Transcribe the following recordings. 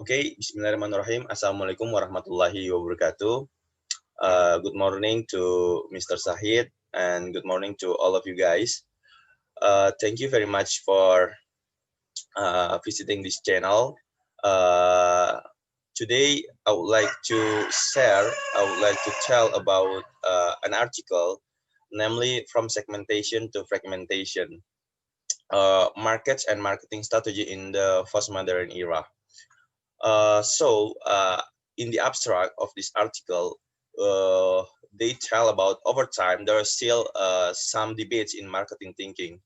Okay, Bismillahirrahmanirrahim. Assalamualaikum warahmatullahi wabarakatuh. Good morning to Mr. Sahid and good morning to all of you guys. Thank you very much for visiting this channel. Uh, Today, I would like to tell about an article, namely from segmentation to fragmentation, markets and marketing strategy in the postmodern era. In the abstract of this article, they tell about over time there are still some debates in marketing thinking,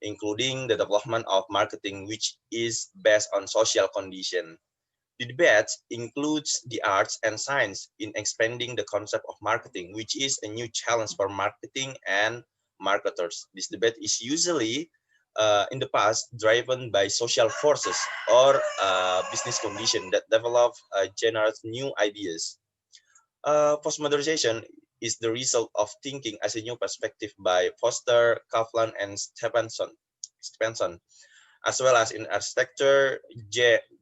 including the development of marketing which is based on social condition. The debate includes the arts and science in expanding the concept of marketing, which is a new challenge for marketing and marketers. This debate is usually in the past driven by social forces or business conditions that develop generate new ideas. Postmodernization is the result of thinking as a new perspective by Foster, Kaplan, and Stephenson, as well as in architecture,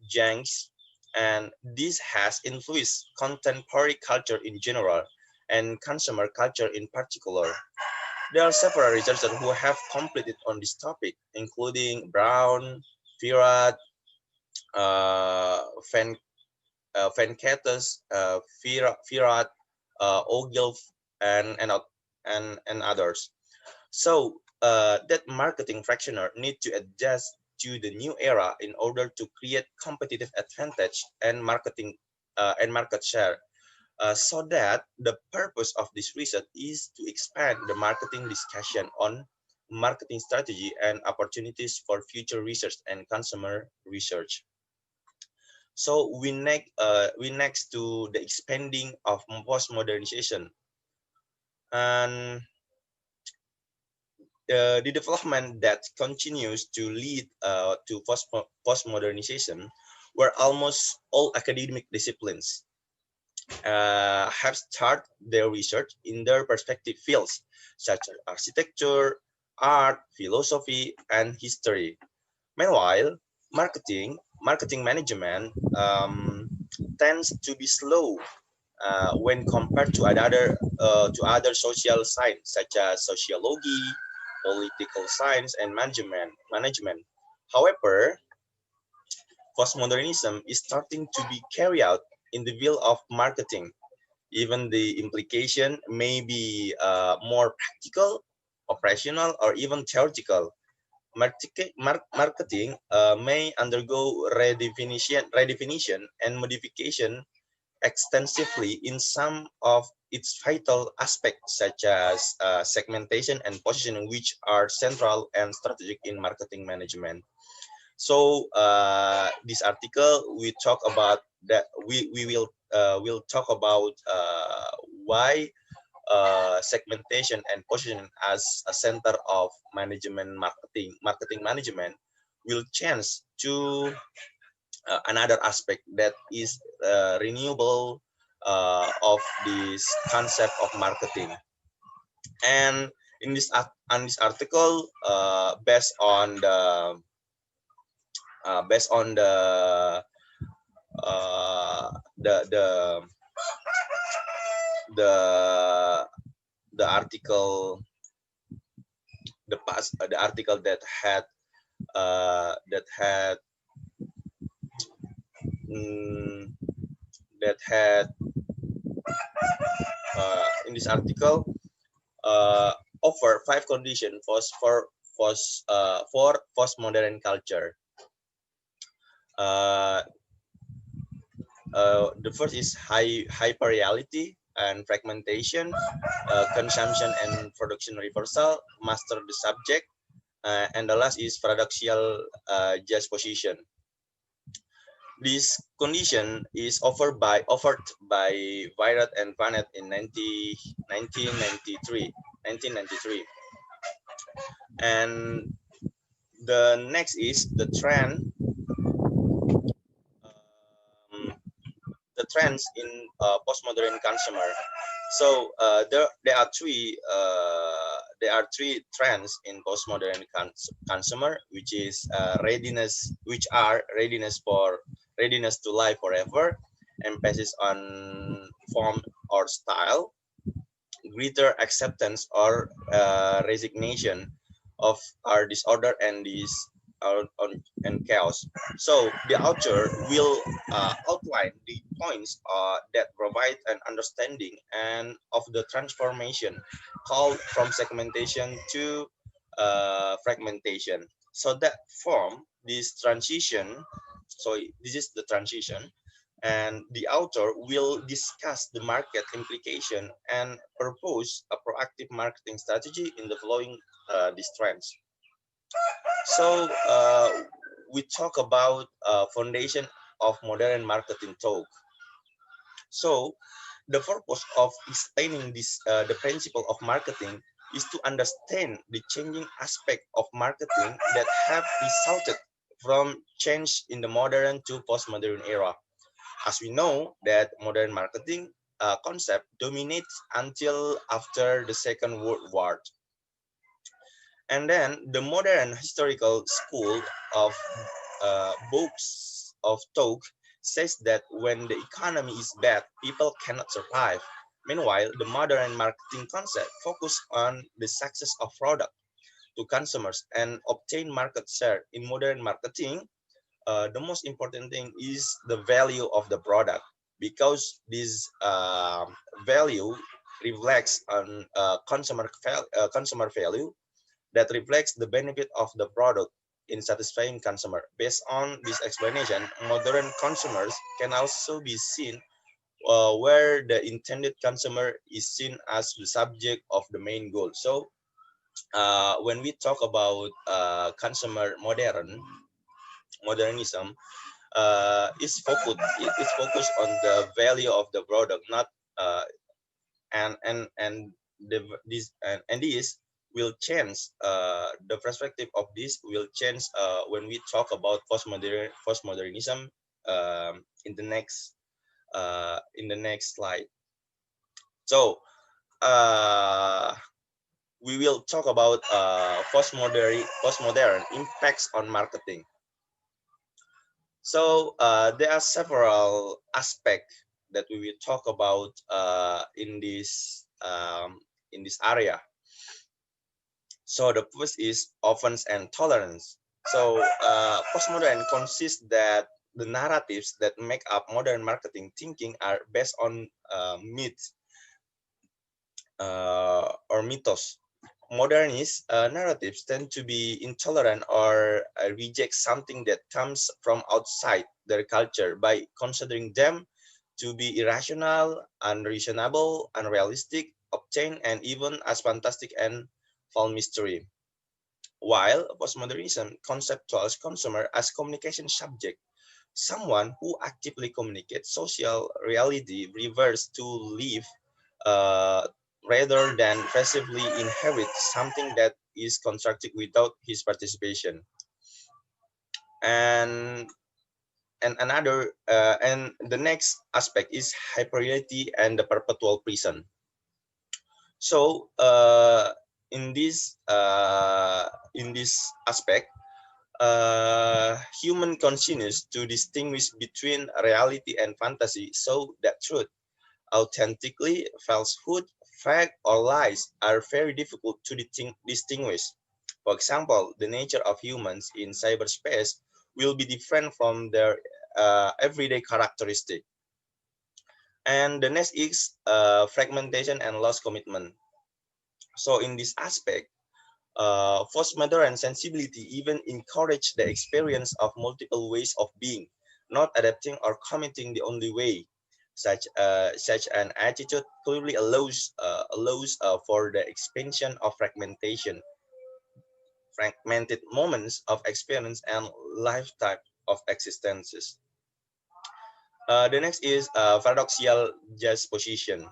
Jenks, and this has influenced contemporary culture in general and consumer culture in particular. There are several researchers who have completed on this topic, including Brown, Virat, uh, Van, Venkatas, Virat, Ogilvy, and others. So that marketing fractioner need to adjust to the new era in order to create competitive advantage and market share. So that the purpose of this research is to expand the marketing discussion on marketing strategy and opportunities for future research and consumer research. So we next to the expanding of postmodernization, and the development that continues to lead to postmodernization, where almost all academic disciplines have started their research in their respective fields, such as architecture, art, philosophy, and history. Meanwhile, marketing management tends to be slow when compared to other social science such as sociology, political science, and management. However, postmodernism is starting to be carried out in the field of marketing. Even the implication may be more practical, operational, or even theoretical. Marketing may undergo redefinition and modification extensively in some of its vital aspects, such as segmentation and positioning, which are central and strategic in marketing management. So this article we talk about that will talk about why segmentation and positioning as a center of marketing management will change to another aspect that is renewable of this concept of marketing. And in this article, based on uh, the the the the article the article that had mm, that had in this article offer five conditions for postmodern culture. Uh, the first is hyper reality and fragmentation, consumption and production reversal, master the subject, and the last is paradoxical just position. This condition is offered by Virat and Vanet in 1993. And the next is um, the trends in postmodern consumer. So there are there are three trends in postmodern consumer, which is readiness to live forever, emphasis on form or style, greater acceptance or resignation of our disorder and and chaos. So the author will outline the points that provide an understanding and of the transformation called from segmentation to fragmentation. So that form this transition. So this is the transition, and the author will discuss the market implication and propose a proactive marketing strategy in the following these trends. So we talk about foundation of modern marketing talk. So the purpose of explaining this, the principle of marketing, is to understand the changing aspect of marketing that have resulted from change in the modern to postmodern era. As we know that modern marketing concept dominates until after the Second World War. And then the modern historical school of books of talk says that when the economy is bad, people cannot survive. Meanwhile, the modern marketing concept focus on the success of product to consumers and obtain market share. In modern marketing, the most important thing is the value of the product, because this value reflects on consumer value that reflects the benefit of the product in satisfying consumer. Based on this explanation, modern consumers can also be seen where the intended consumer is seen as the subject of the main goal. So when we talk about consumer modernism, it is focused on the value of the product, not uh, and this and this will change. The perspective of this will change when we talk about postmodernism in the next slide. So uh, we will talk about postmodern impacts on marketing. So there are several aspects that we will talk about in this area. So the first is offense and tolerance. So postmodern consists that the narratives that make up modern marketing thinking are based on myths or mythos. Modernist narratives tend to be intolerant or reject something that comes from outside their culture by considering them to be irrational, unreasonable, unrealistic, obtained, and even as fantastic and false mystery. While postmodernism conceptualizes consumer as communication subject, someone who actively communicates social reality refers to live uh, rather than passively inherit something that is constructed without his participation. And and the next aspect is hyperreality and the perpetual prison. So in this aspect, human continues to distinguish between reality and fantasy, so that truth, authentically, falsehood, fact, or lies are very difficult to distinguish. For example, the nature of humans in cyberspace will be different from their everyday characteristic. And the next is fragmentation and lost commitment. So in this aspect, postmodern sensibility even encourage the experience of multiple ways of being, not adapting or committing the only way. Such an attitude clearly allows for the expansion of fragmented moments of experience and lifetime of existences. The next is paradoxical juxtaposition.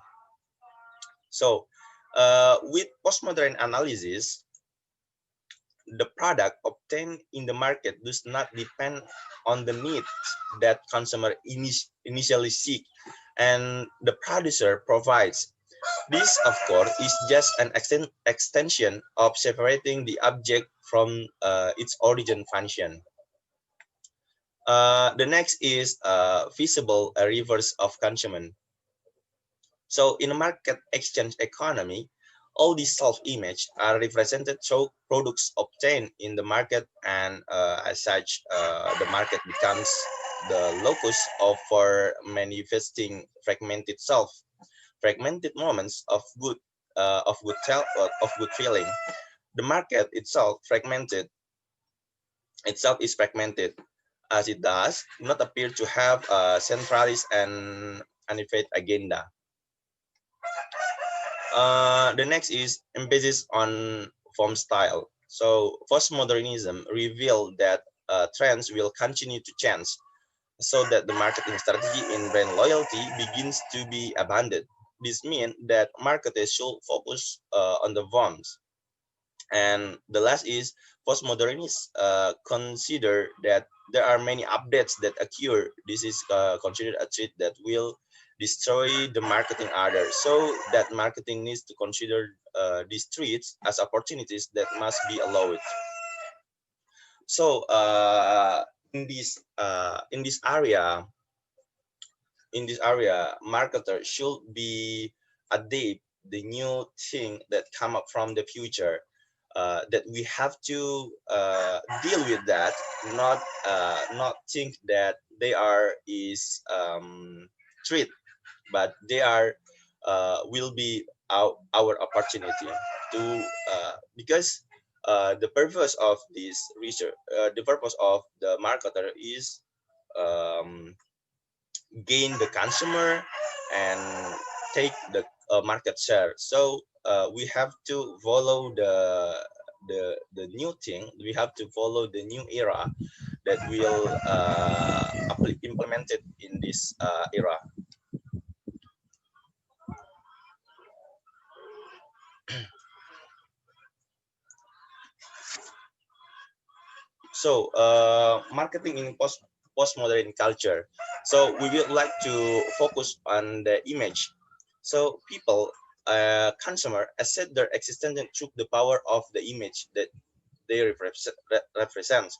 So, with postmodern analysis, the product obtained in the market does not depend on the needs that consumer initially seek, and the producer provides. This, of course, is just an extension of separating the object from its origin function. The next is feasible reverse of consumption. So in a market exchange economy, all these self-image are represented through products obtained in the market, and as such, the market becomes the locus of for manifesting fragmented self, fragmented moments of good feeling. The market itself is fragmented, as it does not appear to have a centralized and unified agenda. The next is emphasis on form style. So postmodernism revealed that trends will continue to change, so that the marketing strategy in brand loyalty begins to be abandoned. This means that marketers should focus on the forms. And the last is postmodernists consider that there are many updates that occur. This is considered a trait that will destroy the marketing order. So that marketing needs to consider these traits as opportunities that must be allowed. So in this area, marketer should be adapt the new thing that come up from the future, that we have to deal with that, not think that they are is treat, but they are will be our opportunity to because the purpose of this research, the purpose of the marketer is um, gain the consumer and take the market share. So we have to follow the new thing. We have to follow the new era that will implemented in this era. So marketing in postmodern culture. So we would like to focus on the image. So people, consumer, assert their existence through the power of the image that they represent.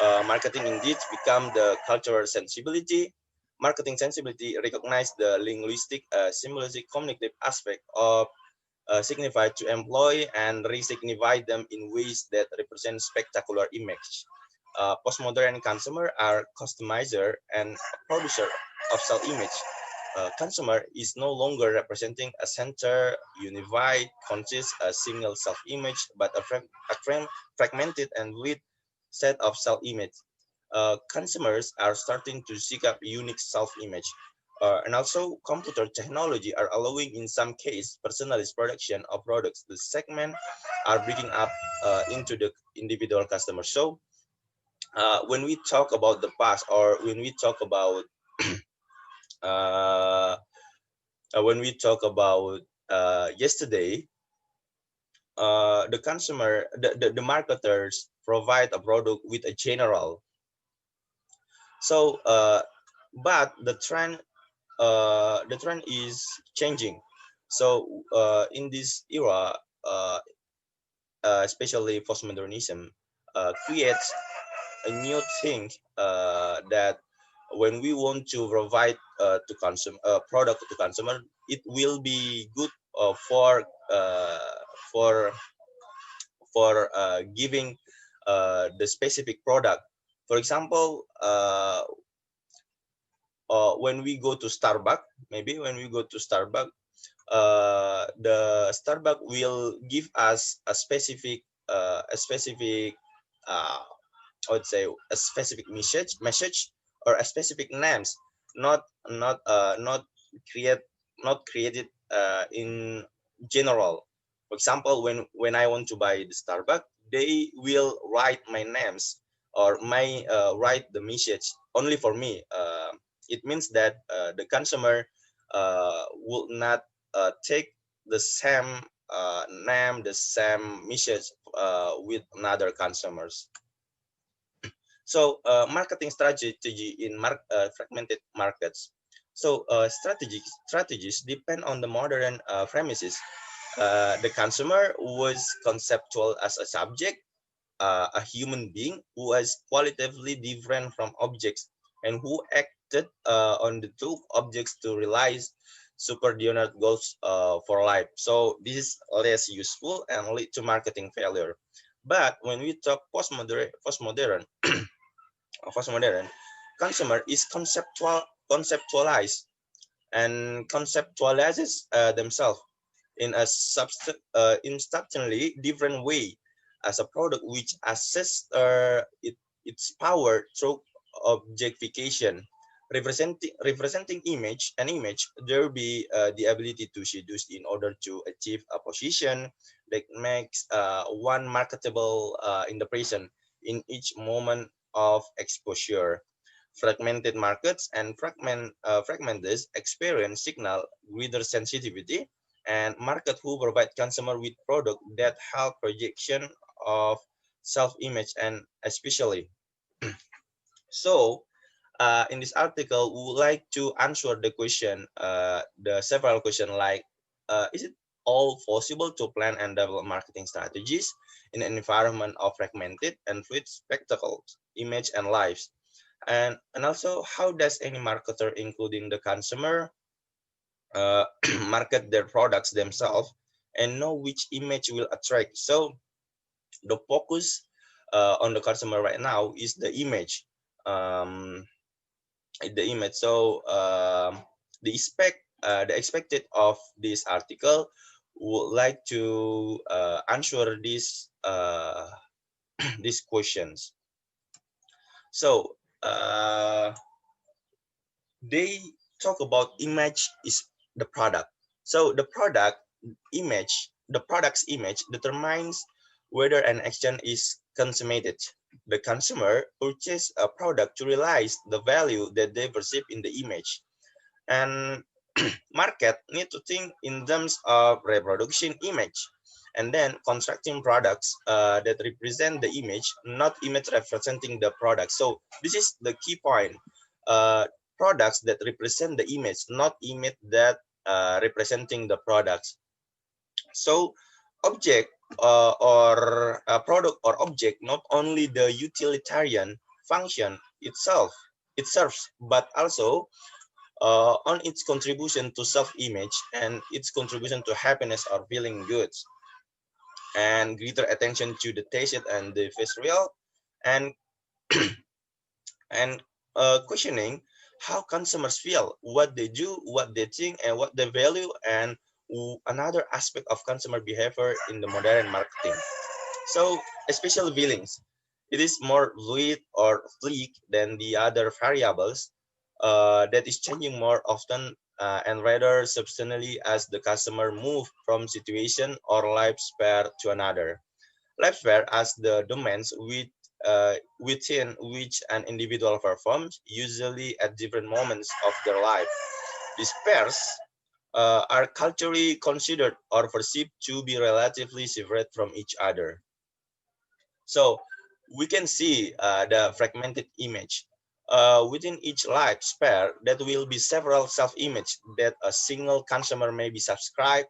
Marketing indeed become the cultural sensibility. Marketing sensibility recognize the linguistic, symbolistic, cognitive aspect of signify to employ and re-signify them in ways that represent spectacular image. Postmodern consumer are customizer and producer of self-image. Consumer is no longer representing a center, unified, conscious, a single self-image, but a fragmented and with set of self-image. Consumers are starting to seek up unique self-image. And also computer technology are allowing in some case personalized production of products. The segment are breaking up into the individual customer. So when we talk about the past, or uh, when we talk about yesterday, the marketers provide a product with a general. So but the trend is changing. So in this era, especially postmodernism creates a new thing, that when we want to provide to consume product to consumer, it will be good uh, for giving the specific product. For example, when we go to Starbucks, maybe when we go to Starbucks, the Starbucks will give us a specific uh, I would say a specific message or a specific names, not create not created in general. For example, when I want to buy the Starbucks, they will write my names or my write the message only for me. It means that the consumer will not take the same name, the same message with another consumers. So marketing strategy in fragmented markets. So strategies depend on the modern premises. The consumer was conceptual as a subject, a human being who was qualitatively different from objects and who acted on the two objects to realize superordinate goals for life. So this is less useful and lead to marketing failure. But when we talk postmodern, consumer is conceptualized and conceptualizes themselves in a substantially different way as a product which assesses its power through objectification. Representing image, there will be the ability to seduce in order to achieve a position that makes one marketable in the present in each moment of exposure. Fragmented markets and fragmented experience signal greater sensitivity and market who provide consumer with product that help projection of self-image and especially. So in this article, we would like to answer the several questions like, is it all possible to plan and develop marketing strategies in an environment of fragmented and fluid spectacles, image and lives? And also, how does any marketer, including the consumer, uh, market their products themselves and know which image will attract? So the focus on the customer right now is the image. Um, So the expected of this article would like to answer these questions. So they talk about image is the product. So the product's image determines whether an action is consummated. The consumer purchase a product to realize the value that they perceive in the image. And market need to think in terms of reproduction image and then constructing products that represent the image, not image representing the product. So this is the key point. uh, Products that represent the image, not image that representing the products. So object or a product or object, not only the utilitarian function it serves, but also on its contribution to self-image and its contribution to happiness or feeling good, and greater attention to the taste and the visual, and and questioning how consumers feel, what they do, what they think, and what they value, and another aspect of consumer behavior in the modern marketing. So, especially feelings. It is more fluid or fleek than the other variables that is changing more often and rather substantially as the customer move from situation or lifespan to another. Lifespan as the domains within which an individual performs, usually at different moments of their life. These pairs are culturally considered or perceived to be relatively separate from each other. So we can see the fragmented image. Within each life sphere, that will be several self-image that a single consumer may be subscribed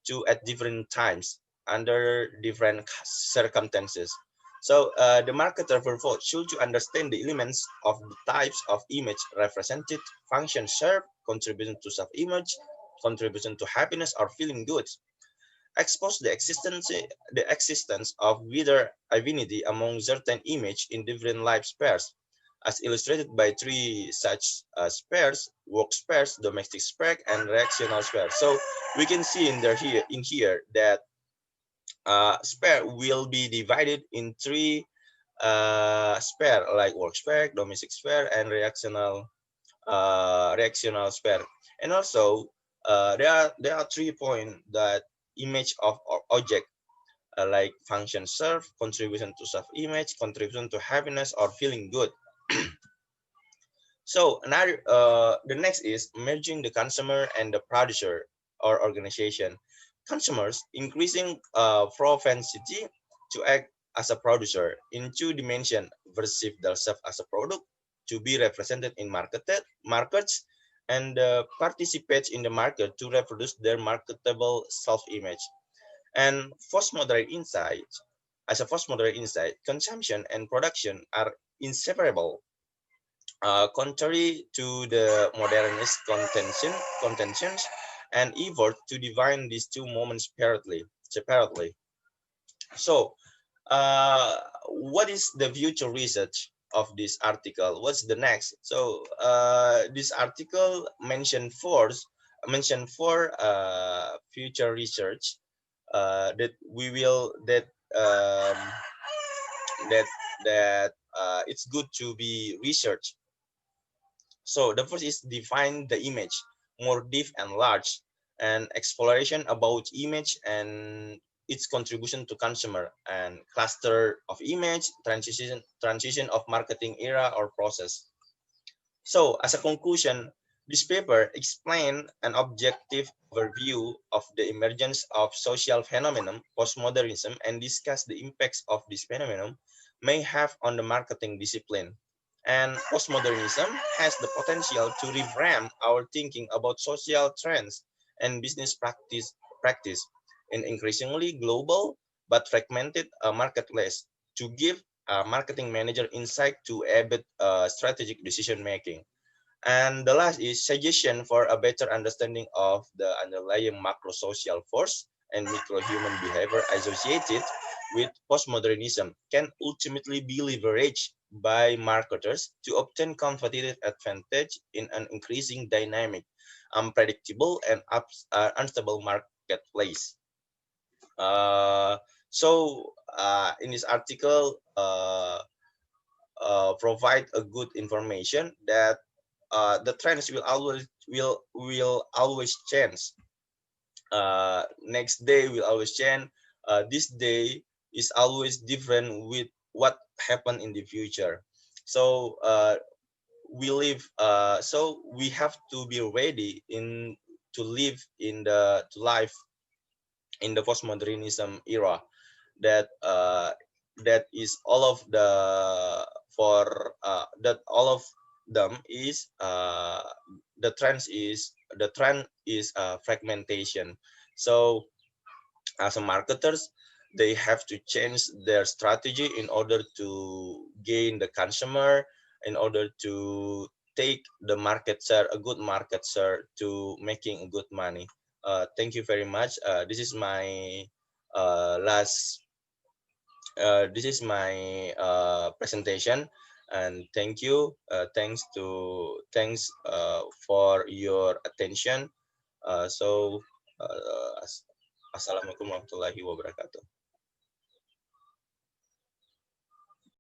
to at different times under different circumstances. So the marketer therefore should to understand the elements of the types of image represented, function served, contribution to self-image, contribution to happiness or feeling good, expose the existence of whether affinity among certain image in different life spheres, as illustrated by three such spheres: work spheres, domestic sphere, and reactional sphere. So we can see in here that sphere will be divided in three sphere, like work sphere, domestic sphere, and reactional sphere. And also there are 3 points that image of object, like function serve, contribution to self-image, contribution to happiness or feeling good. So the next is merging the consumer and the producer or organization. Consumers increasing propensity to act as a producer in two dimensions, perceive themselves as a product to be represented in markets, and participates in the market to reproduce their marketable self-image. And postmodern insight, as a postmodern insight, consumption and production are inseparable. Contrary to the modernist contentions, and effort to define these two moments separately. So, what is the future research of this article? What's the next? So, this article mentioned four future research that we will that it's good to be researched. So the first is define the image more deep and large, and exploration about image and its contribution to consumer, and cluster of image, transition of marketing era or process. So as a conclusion, this paper explained an objective overview of the emergence of social phenomenon postmodernism and discuss the impacts of this phenomenon may have on the marketing discipline. And postmodernism has the potential to revamp our thinking about social trends and business practice in increasingly global but fragmented marketplace to give a marketing manager insight to embed strategic decision making. And the last is suggestion for a better understanding of the underlying macro social force and micro human behavior associated with postmodernism can ultimately be leveraged by marketers to obtain competitive advantage in an increasing dynamic, unpredictable, and unstable marketplace. In this article, provide a good information that the trends will always change. Next day will always change. This day is always different with what happened in the future. So we live. So we have to be ready in to live in the to life in the postmodernism era. That that is all of the for that all of them is the trend is fragmentation. So as a marketers, they have to change their strategy in order to gain the consumer, in order to take the market share, a good market share, to making good money. Thank you very much. This is my last this is my presentation, and thank you. Thanks for your attention. Assalamualaikum warahmatullahi wabarakatuh.